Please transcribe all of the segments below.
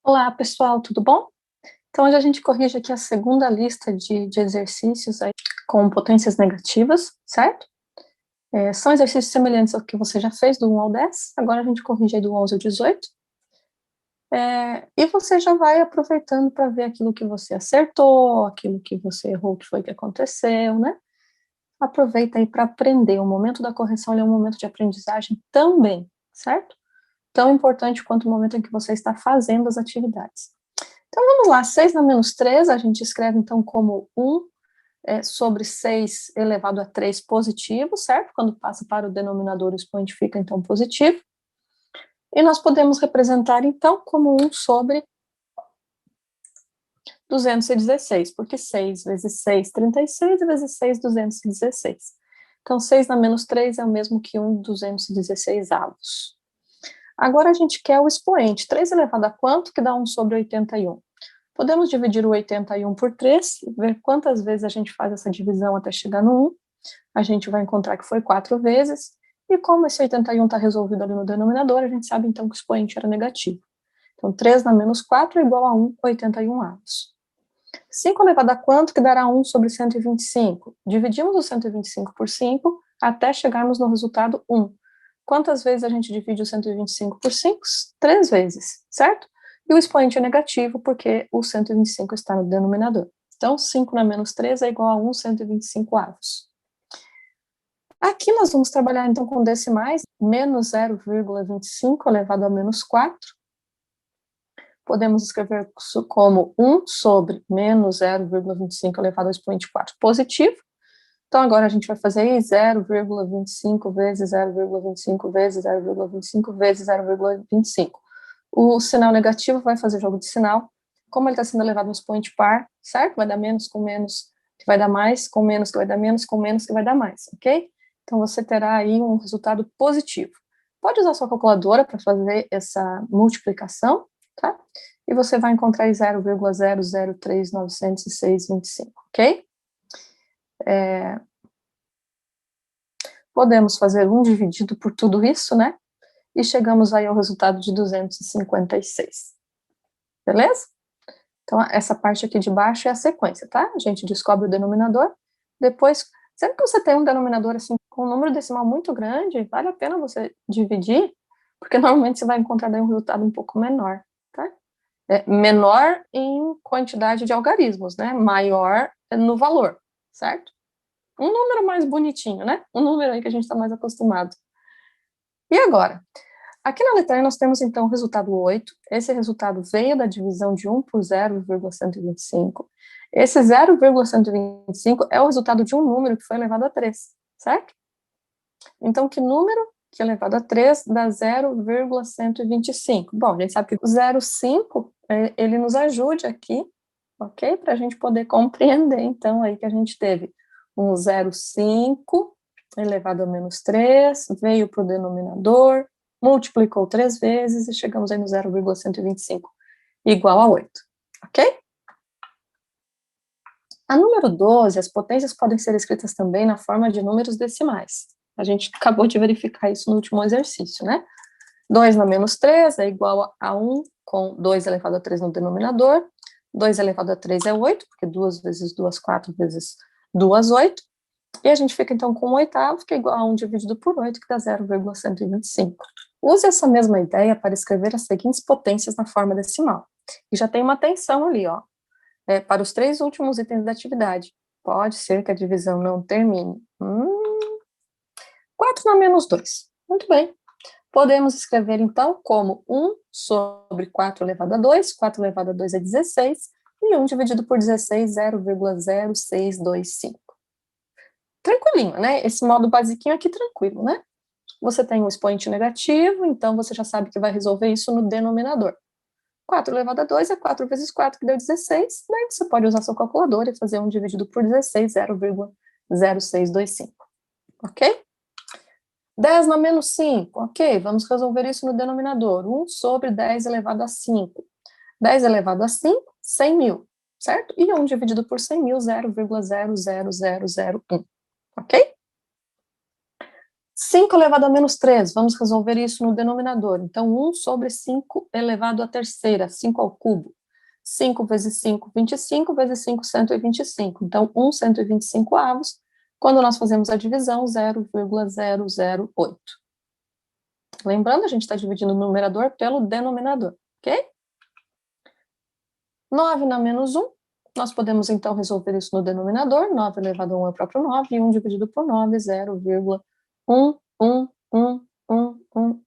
Olá, pessoal, tudo bom? Então, hoje a gente corrige aqui a segunda lista de exercícios aí com potências negativas, certo? São exercícios semelhantes ao que você já fez, do 1 ao 10, agora a gente corrige aí do 11 ao 18. E você já vai aproveitando para ver aquilo que você acertou, aquilo que você errou, o que foi que aconteceu, né? Aproveita aí para aprender. O momento da correção é um momento de aprendizagem também, certo? Tão importante quanto o momento em que você está fazendo as atividades. Então, vamos lá, 6 na menos 3, a gente escreve, então, como 1 sobre 6 elevado a 3 positivo, certo? Quando passa para o denominador, o expoente fica, então, positivo. E nós podemos representar, então, como 1 sobre 216, porque 6 vezes 6, 36, e vezes 6, 216. Então, 6 na menos 3 é o mesmo que 1 216 avos. Agora a gente quer o expoente. 3 elevado a quanto que dá 1 sobre 81? Podemos dividir o 81 por 3, ver quantas vezes a gente faz essa divisão até chegar no 1. A gente vai encontrar que foi 4 vezes, e como esse 81 está resolvido ali no denominador, a gente sabe então que o expoente era negativo. Então, 3 na menos 4 é igual a 1, 81 avos. 5 elevado a quanto que dará 1 sobre 125? Dividimos o 125 por 5 até chegarmos no resultado 1. Quantas vezes a gente divide o 125 por 5? 3 vezes, certo? E o expoente é negativo porque o 125 está no denominador. Então, 5 na menos 3 é igual a 1, 125 avos. Aqui nós vamos trabalhar, então, com decimais, menos 0,25 elevado a menos 4. Podemos escrever isso como 1 sobre menos 0,25 elevado ao expoente 4 positivo. Então, agora a gente vai fazer aí 0,25 vezes 0,25 vezes 0,25 vezes 0,25. O sinal negativo vai fazer jogo de sinal. Como ele está sendo elevado no expoente par, certo? Vai dar menos com menos, que vai dar mais, com menos, que vai dar menos, com menos, que vai dar mais, ok? Então, você terá aí um resultado positivo. Pode usar sua calculadora para fazer essa multiplicação, tá? E você vai encontrar aí 0,003906,25, ok? Podemos fazer 1 dividido por tudo isso, né? E chegamos aí ao resultado de 256. Beleza? Então, essa parte aqui de baixo é a sequência, tá? A gente descobre o denominador, depois, sempre que você tem um denominador assim, com um número decimal muito grande, vale a pena você dividir, porque normalmente você vai encontrar daí um resultado um pouco menor, tá? Menor em quantidade de algarismos, né? Maior no valor, certo? Um número mais bonitinho, né? Um número aí que a gente está mais acostumado. E agora? Aqui na letra E nós temos, então, o resultado 8. Esse resultado veio da divisão de 1 por 0,125. Esse 0,125 é o resultado de um número que foi elevado a 3, certo? Então, que número que é elevado a 3 dá 0,125? Bom, a gente sabe que o 0,5, ele nos ajude aqui, ok? Para a gente poder compreender, então, aí que a gente teve um 0,5 elevado a menos 3, veio para o denominador, multiplicou 3 vezes e chegamos aí no 0,125, igual a 8, ok? A número 12, as potências podem ser escritas também na forma de números decimais. A gente acabou de verificar isso no último exercício, né? 2 na menos 3 é igual a 1, com 2 elevado a 3 no denominador. 2 elevado a 3 é 8, porque 2 vezes 2, 4 vezes 2, 8. E a gente fica, então, com 1 oitavo, que é igual a 1 dividido por 8, que dá 0,125. Use essa mesma ideia para escrever as seguintes potências na forma decimal. E já tem uma atenção ali, ó. Para os 3 últimos itens da atividade. Pode ser que a divisão não termine. 4 na menos 2. Muito bem. Podemos escrever, então, como 1 sobre 4 elevado a 2. 4 elevado a 2 é 16. E 1 dividido por 16, 0,0625. Tranquilinho, né? Esse modo basiquinho aqui, tranquilo, né? Você tem um expoente negativo, então você já sabe que vai resolver isso no denominador. 4 elevado a 2 é 4 vezes 4, que deu 16. Daí você pode usar sua calculadora e fazer 1 dividido por 16, 0,0625. Ok? 10 na menos 5. Ok, vamos resolver isso no denominador. 1 sobre 10 elevado a 5. 10 elevado a 5, 100 mil, certo? E 1 dividido por 100 mil, 0,00001. Ok? 5 elevado a menos 3, vamos resolver isso no denominador. Então, 1 sobre 5 elevado à terceira, 5 ao cubo. 5 vezes 5, 25, vezes 5, 125. Então, 1 125 avos. Quando nós fazemos a divisão, 0,008. Lembrando, a gente está dividindo o numerador pelo denominador, ok? 9 na menos 1, nós podemos então resolver isso no denominador. 9 elevado a 1 é o próprio 9, e 1 dividido por 9, 0,1111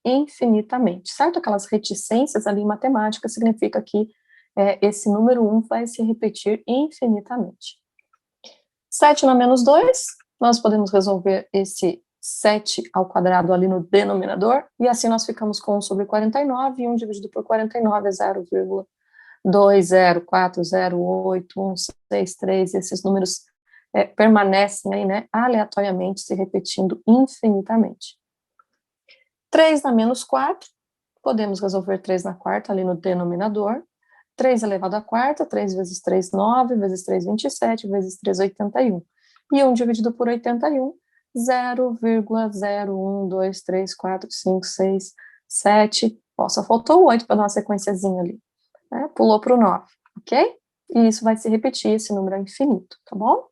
infinitamente. Certo? Aquelas reticências ali em matemática significa que esse número 1 vai se repetir infinitamente. 7 na menos 2, nós podemos resolver esse 7 ao quadrado ali no denominador, e assim nós ficamos com 1 sobre 49, e 1 dividido por 49 é 0,2, 0, 4, 0, 8, 1, 6, 3, esses números permanecem aí, né, aleatoriamente, se repetindo infinitamente. 3 na menos 4, podemos resolver 3 na quarta ali no denominador. 3 elevado à quarta, 3 vezes 3, 9, vezes 3, 27, vezes 3, 81. E 1 dividido por 81, 0,0123456, 7. Ó, só faltou o 8 para dar uma sequenciazinha ali. Né? Pulou para o 9, ok? E isso vai se repetir, esse número é infinito, tá bom?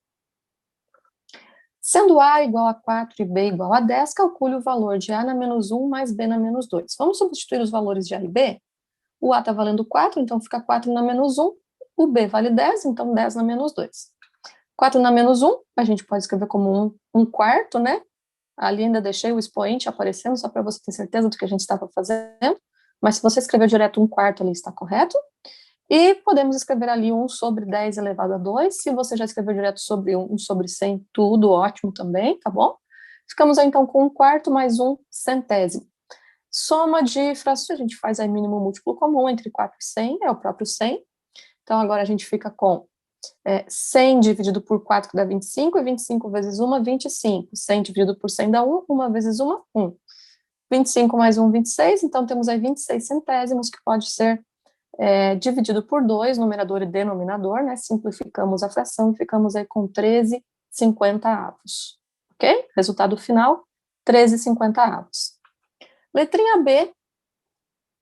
Sendo A igual a 4 e B igual a 10, calcule o valor de A na menos 1 mais B na menos 2. Vamos substituir os valores de A e B? O A está valendo 4, então fica 4 na menos 1. O B vale 10, então 10 na menos 2. 4 na menos 1, a gente pode escrever como 1 quarto, né? Ali ainda deixei o expoente aparecendo, só para você ter certeza do que a gente estava fazendo. Mas se você escrever direto 1 quarto ali, está correto. E podemos escrever ali 1 sobre 10 elevado a 2. Se você já escreveu direto sobre 1 sobre 100, tudo ótimo também, tá bom? Ficamos aí, então, com 1 quarto mais 1 centésimo. Soma de frações, a gente faz aí mínimo múltiplo comum entre 4 e 100, é o próprio 100. Então, agora a gente fica com 100 dividido por 4, que dá 25, e 25 vezes 1, 25. 100 dividido por 100 dá 1, 1 vezes 1, 1. 25 mais 1, 26, então temos aí 26 centésimos, que pode ser dividido por 2, numerador e denominador, né? Simplificamos a fração e ficamos aí com 13,50 avos. Ok? Resultado final, 13,50 avos. Letrinha B,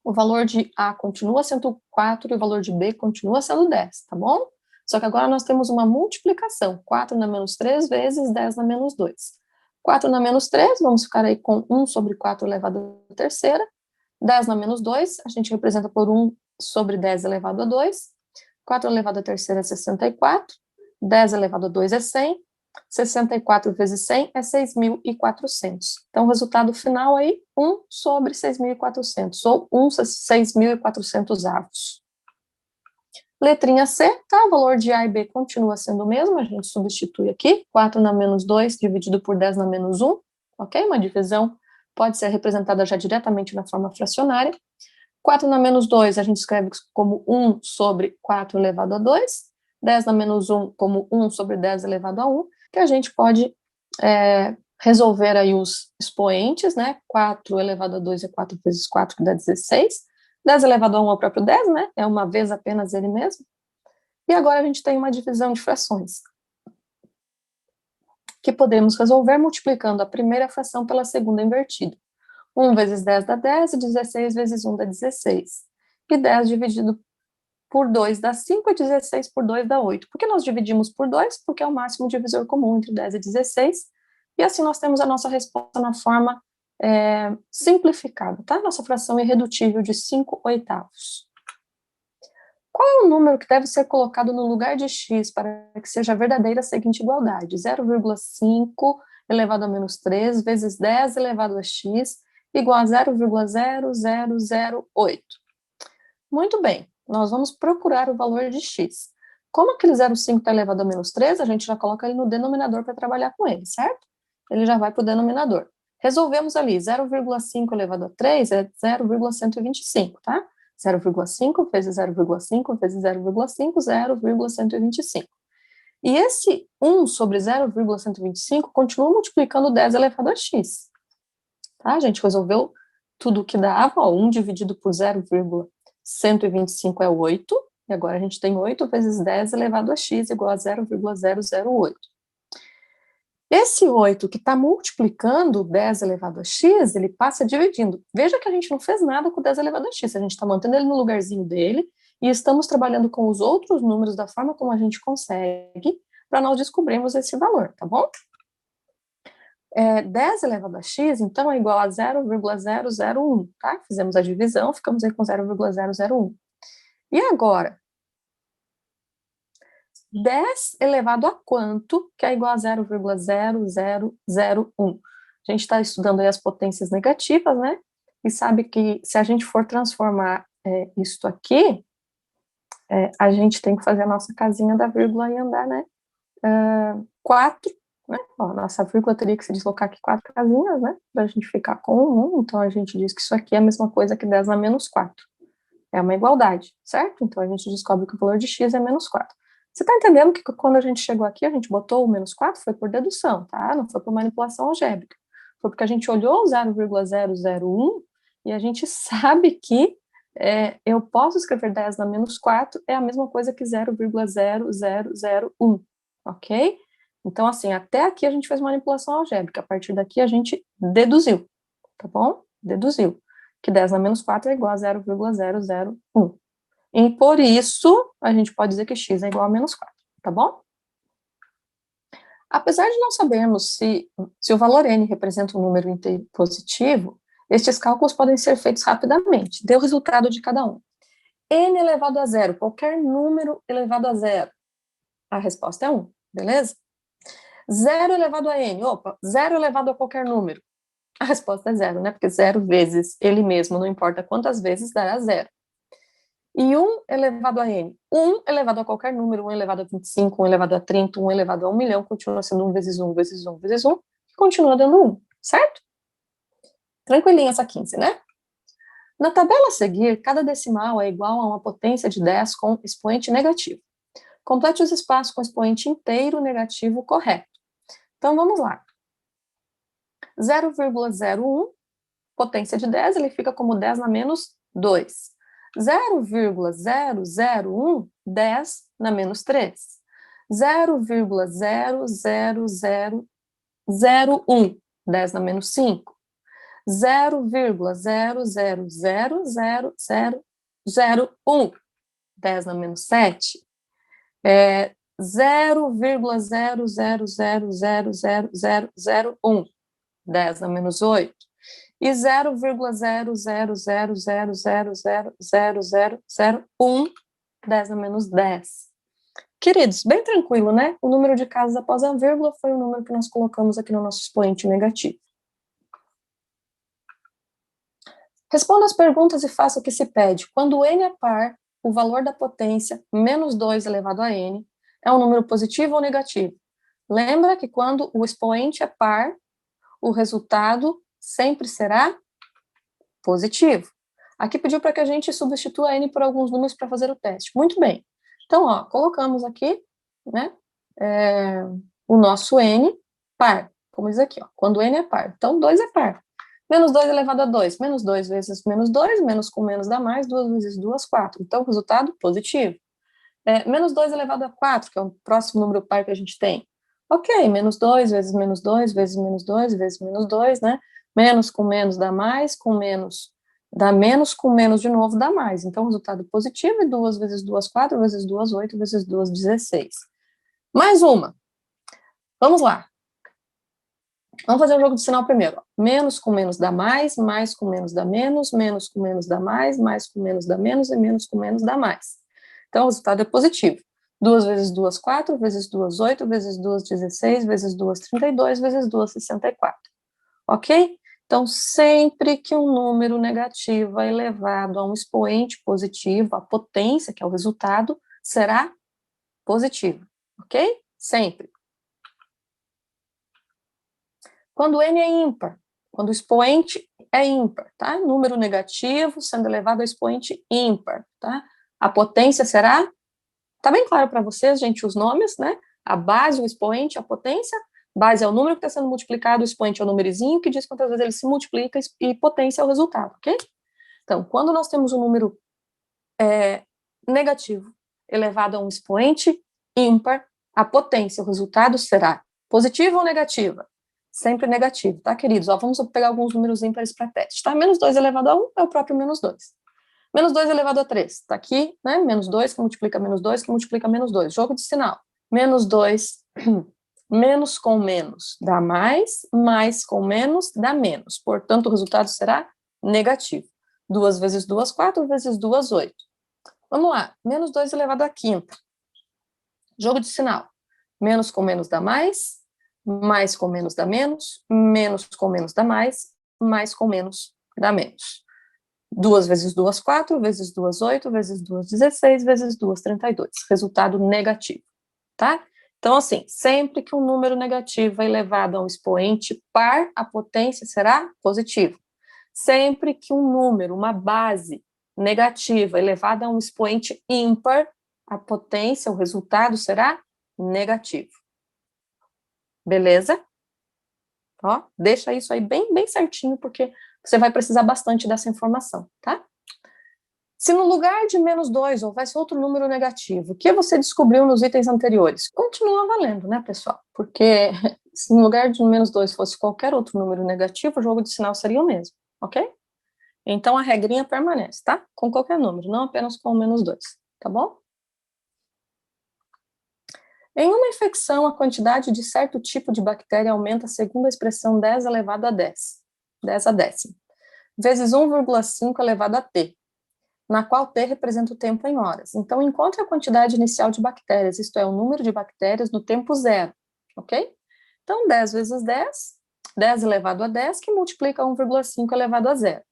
o valor de A continua sendo 4 e o valor de B continua sendo 10, tá bom? Só que agora nós temos uma multiplicação, 4 na menos 3 vezes 10 na menos 2. 4 na menos 3, vamos ficar aí com 1 sobre 4 elevado à terceira. 10 na menos 2, a gente representa por 1 sobre 10 elevado a 2. 4 elevado à terceira é 64. 10 elevado a 2 é 100. 64 vezes 100 é 6.400. Então, o resultado final aí, 1 sobre 6.400, ou 1 6.400 avos. Letrinha C, tá? O valor de A e B continua sendo o mesmo, a gente substitui aqui, 4 na menos 2 dividido por 10 na menos 1, ok? Uma divisão pode ser representada já diretamente na forma fracionária. 4 na menos 2 a gente escreve como 1 sobre 4 elevado a 2, 10 na menos 1 como 1 sobre 10 elevado a 1, que a gente pode resolver aí os expoentes, né? 4 elevado a 2 é 4 vezes 4, que dá 16. 10 elevado a 1 é o próprio 10, né? É uma vez apenas ele mesmo. E agora a gente tem uma divisão de frações, que podemos resolver multiplicando a primeira fração pela segunda invertida. 1 vezes 10 dá 10, e 16 vezes 1 dá 16. E 10 dividido por 2 dá 5, e 16 por 2 dá 8. Por que nós dividimos por 2? Porque é o máximo divisor comum entre 10 e 16. E assim nós temos a nossa resposta na forma simplificada, tá? Nossa fração irredutível de 5 oitavos. Qual é o número que deve ser colocado no lugar de x para que seja verdadeira a seguinte igualdade? 0,5 elevado a menos 3 vezes 10 elevado a x igual a 0,0008. Muito bem, nós vamos procurar o valor de x. Como aquele 0,5 está elevado a menos 3, a gente já coloca ele no denominador para trabalhar com ele, certo? Ele já vai para o denominador. Resolvemos ali, 0,5 elevado a 3 é 0,125, tá? 0,5 vezes 0,5 vezes 0,5, 0,125. E esse 1 sobre 0,125 continua multiplicando 10 elevado a x. Tá? A gente resolveu tudo o que dava, ó, 1 dividido por 0,125 é 8, e agora a gente tem 8 vezes 10 elevado a x igual a 0,008. Esse 8 que está multiplicando 10 elevado a x, ele passa dividindo. Veja que a gente não fez nada com 10 elevado a x, a gente está mantendo ele no lugarzinho dele e estamos trabalhando com os outros números da forma como a gente consegue para nós descobrirmos esse valor, tá bom? 10 elevado a x, então, é igual a 0,001, tá? Fizemos a divisão, ficamos aí com 0,001. E agora, 10 elevado a quanto, que é igual a 0,0001? A gente está estudando aí as potências negativas, né? E sabe que se a gente for transformar isto aqui, a gente tem que fazer a nossa casinha da vírgula e andar, né? 4, né? Ó, nossa vírgula teria que se deslocar aqui 4 casinhas, né? Para a gente ficar com 1. Então, a gente diz que isso aqui é a mesma coisa que 10 na menos 4. É uma igualdade, certo? Então, a gente descobre que o valor de x é menos 4. Você está entendendo que quando a gente chegou aqui, a gente botou o menos 4? Foi por dedução, tá? Não foi por manipulação algébrica. Foi porque a gente olhou o 0,001 e a gente sabe que eu posso escrever 10 na menos 4, é a mesma coisa que 0,0001, ok? Então, assim, até aqui a gente fez manipulação algébrica, a partir daqui a gente deduziu, tá bom? Deduziu que 10 na menos 4 é igual a 0,001. E por isso, a gente pode dizer que x é igual a menos 4, tá bom? Apesar de não sabermos se o valor n representa um número inteiro positivo, estes cálculos podem ser feitos rapidamente. Dê o resultado de cada um. N elevado a zero, qualquer número elevado a zero. A resposta é 1, beleza? 0 elevado a n, opa, 0 elevado a qualquer número. A resposta é 0, né? Porque 0 vezes ele mesmo, não importa quantas vezes, dará 0. E 1 elevado a n. 1 elevado a qualquer número, 1 elevado a 25, 1 elevado a 30, 1 elevado a 1 milhão, continua sendo 1 vezes 1 vezes 1 vezes 1, que continua dando 1, certo? Tranquilinha essa 15, né? Na tabela a seguir, cada decimal é igual a uma potência de 10 com expoente negativo. Complete os espaços com expoente inteiro negativo correto. Então, vamos lá. 0,01, potência de 10, ele fica como 10 na menos 2. 0,001, 10 na menos 3. 0,00001, 10 na menos 5. 0,0000001, 10 na menos 7. 0,0000001, 10 na menos 8. E 0,000000001, 10 na menos 10. Queridos, bem tranquilo, né? O número de casas após a vírgula foi o número que nós colocamos aqui no nosso expoente negativo. Responda as perguntas e faça o que se pede. Quando n é par, o valor da potência menos 2 elevado a n é um número positivo ou negativo? Lembra que quando o expoente é par, o resultado sempre será positivo. Aqui pediu para que a gente substitua n por alguns números para fazer o teste. Muito bem. Então, ó, colocamos aqui, né, o nosso n par. Como diz aqui, ó, quando n é par. Então, 2 é par. Menos 2 elevado a 2. Menos 2 vezes menos 2, menos com menos dá mais, 2 vezes 2, 4. Então, resultado positivo. Menos 2 elevado a 4, que é o próximo número par que a gente tem. Ok, menos 2 vezes menos 2, vezes menos 2, vezes menos 2, né? Menos com menos dá mais, com menos dá menos, com menos de novo dá mais. Então, resultado positivo é 2 vezes 2, 4, vezes 2, 8, vezes 2, 16. Mais uma. Vamos lá. Vamos fazer o jogo de sinal primeiro. Menos com menos dá mais com menos dá menos com menos dá mais com menos dá menos e menos com menos dá mais. Então, o resultado é positivo. 2 vezes 2, 4, vezes 2, 8, vezes 2, 16, vezes 2, 32, vezes 2, 64. Ok? Então, sempre que um número negativo é elevado a um expoente positivo, a potência, que é o resultado, será positivo. Ok? Sempre. Quando n é ímpar, quando o expoente é ímpar, tá? Número negativo sendo elevado a expoente ímpar, tá? A potência será... Tá bem claro para vocês, gente, os nomes, né? A base, o expoente, a potência. Base é o número que está sendo multiplicado, o expoente é o númerozinho que diz quantas vezes ele se multiplica e potência é o resultado, ok? Então, quando nós temos um número negativo elevado a um expoente ímpar, a potência, o resultado será Positiva ou negativa? Sempre negativo, tá, queridos? Ó, vamos pegar alguns números ímpares para teste, tá? Menos 2 elevado a 1 é o próprio menos 2. Menos 2 elevado a 3, tá aqui, né? Menos 2 que multiplica menos 2, que multiplica menos 2. Jogo de sinal. Menos 2, menos com menos dá mais com menos dá menos. Portanto, o resultado será negativo. 2 vezes 2, 4 vezes 2, 8. Vamos lá, menos 2 elevado à quinta. Jogo de sinal. Menos com menos dá mais com menos dá menos com menos dá mais com menos dá menos. 2 vezes 2, 4, vezes 2, 8, vezes 2, 16, vezes 2, 32. Resultado negativo, tá? Então, assim, sempre que um número negativo é elevado a um expoente par, a potência será positiva. Sempre que um número, uma base negativa elevada a um expoente ímpar, a potência, o resultado será negativo. Beleza? Ó, deixa isso aí bem, bem certinho, porque você vai precisar bastante dessa informação, tá? Se no lugar de menos 2 houvesse outro número negativo, o que você descobriu nos itens anteriores? Continua valendo, né, pessoal? Porque se no lugar de menos 2 fosse qualquer outro número negativo, o jogo de sinal seria o mesmo, ok? Então a regrinha permanece, tá? Com qualquer número, não apenas com o menos 2, tá bom? Em uma infecção, a quantidade de certo tipo de bactéria aumenta segundo a expressão 10 elevado a 10, 10 a décimo, vezes 1,5 elevado a t, na qual t representa o tempo em horas. Então, encontre a quantidade inicial de bactérias, isto é, o número de bactérias no tempo zero, ok? Então, 10 vezes 10, 10 elevado a 10, que multiplica 1,5 elevado a zero.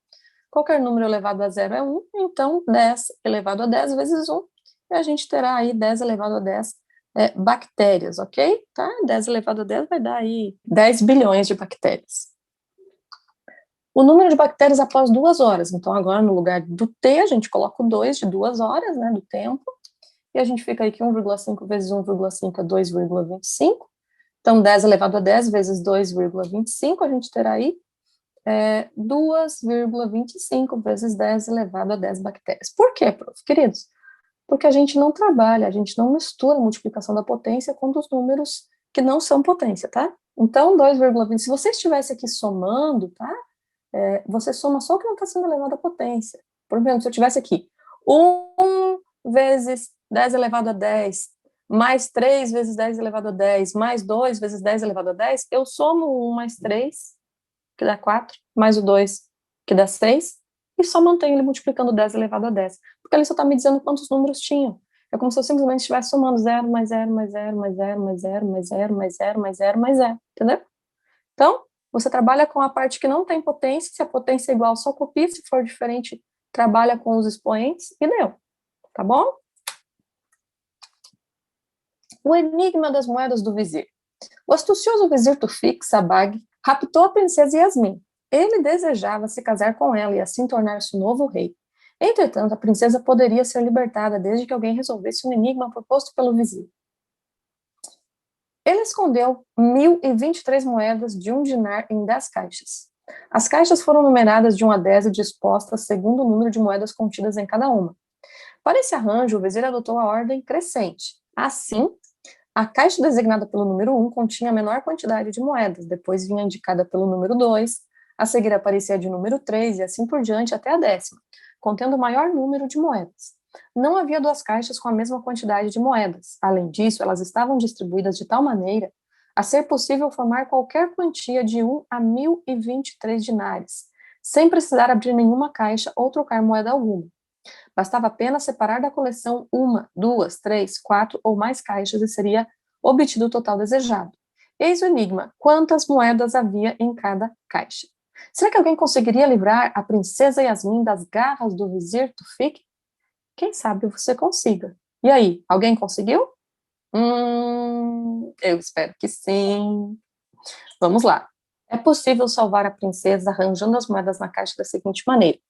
Qualquer número elevado a zero é 1, então 10 elevado a 10 vezes 1, e a gente terá aí 10 elevado a 10 bactérias, ok? Tá? 10 elevado a 10 vai dar aí 10 bilhões de bactérias. O número de bactérias após 2 horas, então agora no lugar do T, a gente coloca o 2 de 2 horas, né, do tempo, e a gente fica aí que 1,5 vezes 1,5 é 2,25, então 10 elevado a 10 vezes 2,25, a gente terá aí 2,25 vezes 10 elevado a 10 bactérias. Por quê, prof, queridos? Porque a gente não trabalha, a gente não mistura a multiplicação da potência com os números que não são potência, tá? Então, 2,20, se você estivesse aqui somando, tá? Você soma só o que não está sendo elevado à potência. Por exemplo, se eu tivesse aqui 1 vezes 10 elevado a 10, mais 3 vezes 10 elevado a 10, mais 2 vezes 10 elevado a 10, eu somo o 1 mais 3, que dá 4, mais o 2, que dá 6, e só mantenho ele multiplicando 10 elevado a 10, porque ele só está me dizendo quantos números tinham. É como se eu simplesmente estivesse somando 0, mais 0, mais 0, mais 0, mais 0, mais 0, mais 0, mais 0, mais 0, entendeu? Então, você trabalha com a parte que não tem potência, se a potência é igual, só copia, se for diferente, trabalha com os expoentes, e deu, tá bom? O enigma das moedas do vizir. O astucioso vizir Tufik Sabag raptou a princesa Yasmin. Ele desejava se casar com ela e assim tornar-se o novo rei. Entretanto, a princesa poderia ser libertada desde que alguém resolvesse um enigma proposto pelo vizir. Ele escondeu 1.023 moedas de 1 dinar em 10 caixas. As caixas foram numeradas de 1 a 10 e dispostas segundo o número de moedas contidas em cada uma. Para esse arranjo, o vizir adotou a ordem crescente. Assim, a caixa designada pelo número 1 continha a menor quantidade de moedas, depois vinha indicada pelo número 2, a seguir aparecia de número 3 e assim por diante até a 10ª, contendo o maior número de moedas. Não havia 2 caixas com a mesma quantidade de moedas. Além disso, elas estavam distribuídas de tal maneira a ser possível formar qualquer quantia de 1 a 1.023 dinares, sem precisar abrir nenhuma caixa ou trocar moeda alguma. Bastava apenas separar da coleção 1, 2, 3, 4 ou mais caixas e seria obtido o total desejado. Eis o enigma: quantas moedas havia em cada caixa? Será que alguém conseguiria livrar a princesa Yasmin das garras do vizir Tufik? Quem sabe você consiga. E aí, alguém conseguiu? Eu espero que sim. Vamos lá. É possível salvar a princesa arranjando as moedas na caixa da seguinte maneira: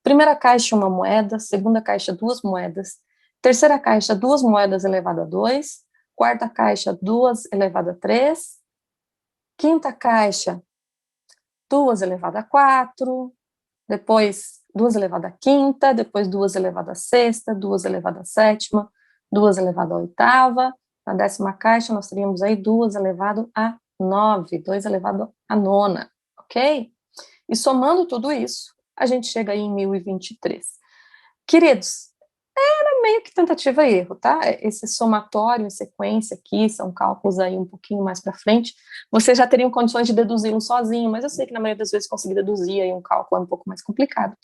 primeira caixa, 1 moeda; segunda caixa, 2 moedas; terceira caixa, 2 moedas elevado a 2; quarta caixa, 2 elevado a 3; quinta caixa, 2 elevado a 4; depois 2 elevado a quinta; depois 2 elevado a sexta; 2 elevado a sétima; 2 elevado a oitava; Na 10ª caixa, nós teríamos aí 2 elevado a 9, 2 elevado a nona, ok? E somando tudo isso, a gente chega aí em 1023. Queridos, era meio que tentativa e erro, tá? Esse somatório em sequência aqui, são cálculos aí um pouquinho mais para frente, vocês já teriam condições de deduzi-lo sozinho, mas eu sei que na maioria das vezes conseguir deduzir aí um cálculo é um pouco mais complicado.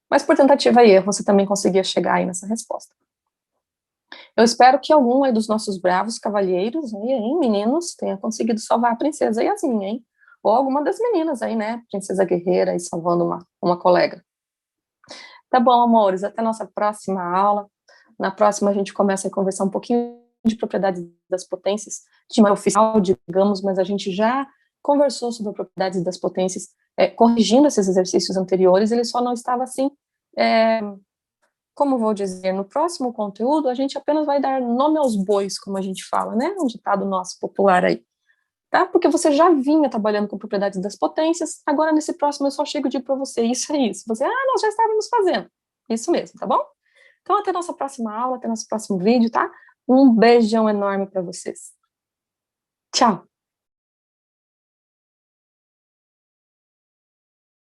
Mas por tentativa e erro, você também conseguia chegar aí nessa resposta. Eu espero que algum aí dos nossos bravos cavalheiros, aí, hein, meninos, tenha conseguido salvar a princesa Yasmin, hein? Ou alguma das meninas aí, né? Princesa guerreira aí salvando uma colega. Tá bom, amores, até a nossa próxima aula. Na próxima a gente começa a conversar um pouquinho de propriedades das potências, de maneira oficial, digamos, mas a gente já conversou sobre propriedades das potências, corrigindo esses exercícios anteriores, ele só não estava assim, como vou dizer, no próximo conteúdo a gente apenas vai dar nome aos bois, como a gente fala, né, um ditado nosso popular aí, tá? Porque você já vinha trabalhando com propriedades das potências, agora nesse próximo eu só chego e digo para você, isso é isso. Você, nós já estávamos fazendo. Isso mesmo, tá bom? Então, até a nossa próxima aula, até o nosso próximo vídeo, tá? Um beijão enorme para vocês. Tchau!